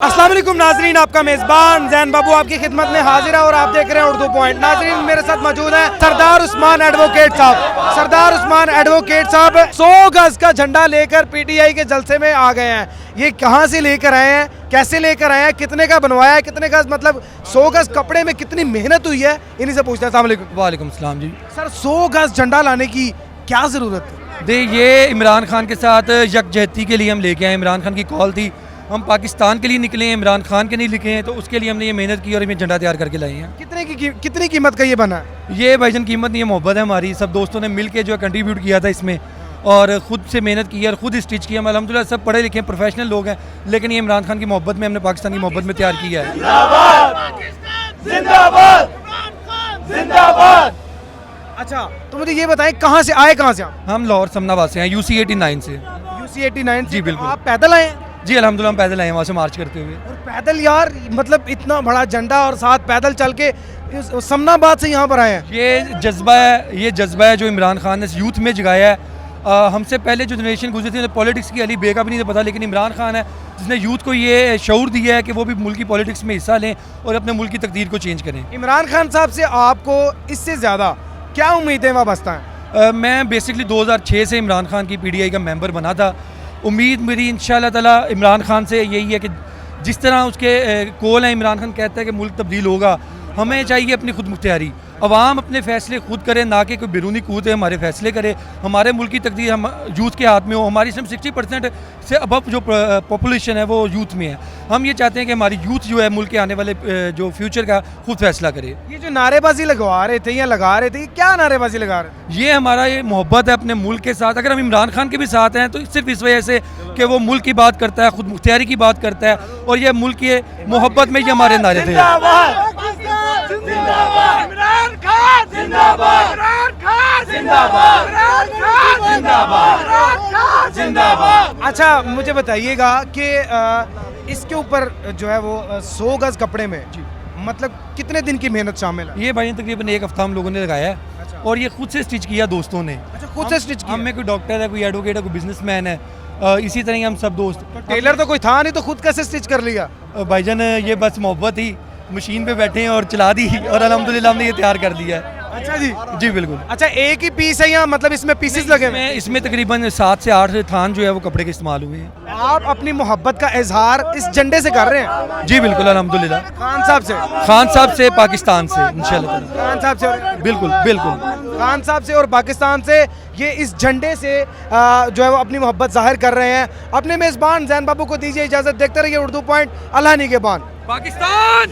अस्सलाम वालेकुम नाजरीन, आपका मेज़बान जैन बाबू आपकी खिदमत में हाजिर है और आप देख रहे हैं उर्दू पॉइंट। नाजरीन, मेरे साथ मौजूद हैं सरदार उस्मान एडवोकेट साहब। सरदार उस्मान एडवोकेट साहब 100 गज का झंडा लेकर पीटीआई के जलसे में आ गए हैं। ये कहाँ से लेकर आए हैं, कैसे लेकर आए हैं, कितने का बनवाया है, कितने गज मतलब 100 गज कपड़े में कितनी मेहनत हुई है, इन्हीं से पूछते हैं। अस्सलाम वालेकुम। वालेकुम सलाम जी। सर 100 गज झंडा लाने की क्या ज़रूरत है? दे ये इमरान खान के साथ यकजहती के लिए हम लेके आए। इमरान खान की कॉल थी, हम पाकिस्तान के लिए निकले हैं, इमरान खान के नहीं लिखे हैं, तो उसके लिए हमने ये मेहनत की और हमें झंडा तैयार करके लाए हैं। कितनी कीमत का ये बना है? ये भाईजान कीमत नहीं है, मोहब्बत है हमारी। सब दोस्तों ने मिल के जो है कंट्रीब्यूट किया था इसमें और ख़ुद से मेहनत की और ख़ुद स्टिच किया। हम अल्हम्दुलिल्लाह सब पढ़े लिखे प्रोफेशनल लोग हैं, लेकिन ये इमरान खान की मोहब्बत में, हमने पाकिस्तान की मोहब्बत में तैयार किया है। अच्छा, तो मुझे ये बताएं कहाँ से आए, कहाँ से आप? हम लाहौर समनाबाद से हैं, UC 89 से। UC 89 जी बिल्कुल। आप पैदल आए हैं? जी अल्हम्दुलिल्लाह हम पैदल आए हैं वहाँ से मार्च करते हुए। और पैदल यार, मतलब इतना बड़ा झंडा और साथ पैदल चल के समनाबाद से यहाँ पर आए हैं। ये जज्बा है जो इमरान खान ने यूथ में जगाया है। हमसे पहले जो जनरेशन गुजरी थी, पॉलिटिक्स की अली बे का भी नहीं पता, लेकिन इमरान खान है जिसने यूथ को ये शऊर दिया है कि वो भी मुल्क की पॉलिटिक्स में हिस्सा लें और अपने मुल्क की तकदीर को चेंज करें। इमरान खान साहब से आपको इससे ज़्यादा क्या उम्मीदें वाबस्ता हैं? मैं बेसिकली 2006 से इमरान खान की PDI का मेंबर बना था। उम्मीद मेरी इंशाल्लाह ताला इमरान खान से यही है कि जिस तरह उसके कॉल है, इमरान खान कहता है कि मुल्क तब्दील होगा, हमें चाहिए अपनी खुद मुख्तियारी। अवाम अपने फैसले खुद करे, ना कि कोई बैरूनी कूत है हमारे फैसले करे। हमारे मुल्क की तकदीर हम यूथ के हाथ में हो। हमारी सिर्फ 60% से अबव जो पॉपुलेशन है वो यूथ में है। हम ये चाहते हैं कि हमारी यूथ जो है मुल्क के आने वाले जो फ्यूचर का खुद फैसला करे। ये जो नारेबाजी लगवा रहे थे या लगा रहे थे, क्या नारेबाजी लगा रहे थे? ये हमारा ये मोहब्बत है अपने मुल्क के साथ। अगर हम इमरान खान के भी साथ हैं तो सिर्फ इस वजह से कि वो मुल्क की बात करता है, खुद मुख्तियारी की बात करता है, और ये मुल्क की मोहब्बत में ये हमारे नारे थे। अच्छा, मुझे बताइएगा कि इसके ऊपर जो है वो 100 गज कपड़े में मतलब कितने दिन की मेहनत शामिल है? ये भाई तकरीबन 1 हफ्ता हम लोगों ने लगाया है। अच्छा। और ये खुद से स्टिच किया दोस्तों ने। अच्छा, खुद से स्टिच किया? हम में कोई डॉक्टर है, कोई एडवोकेट है, कोई बिजनेसमैन है, इसी तरह ही हम सब दोस्त। टेलर तो कोई था नहीं, तो खुद कैसे स्टिच कर लिया? भाईजान ये बस मोहब्बत ही, मशीन पे बैठे हैं और चला दी और अल्हम्दुलिल्लाह हमने ये तैयार कर दिया है। अच्छा जी। जी बिल्कुल। अच्छा, एक ही पीस है या मतलब इसमें पीसेस लगे हुए हैं? इसमें तकरीबन 7 से 8 थान जो है वो कपड़े के इस्तेमाल हुए हैं। आप अपनी मोहब्बत का इजहार इस झंडे से कर रहे हैं? जी बिल्कुल अल्हम्दुलिल्लाह। खान साहब से? खान साहब से, पाकिस्तान से इंशाल्लाह। खान साहब से? बिल्कुल बिल्कुल। खान साहब से और पाकिस्तान से ये इस झंडे से जो है वो अपनी मोहब्बत जाहिर कर रहे हैं। अपने मेज़बान जैन बाबू को दीजिए इजाज़त। देखते रहिए उर्दू पॉइंट। अल्लाह निगहबान। पाकिस्तान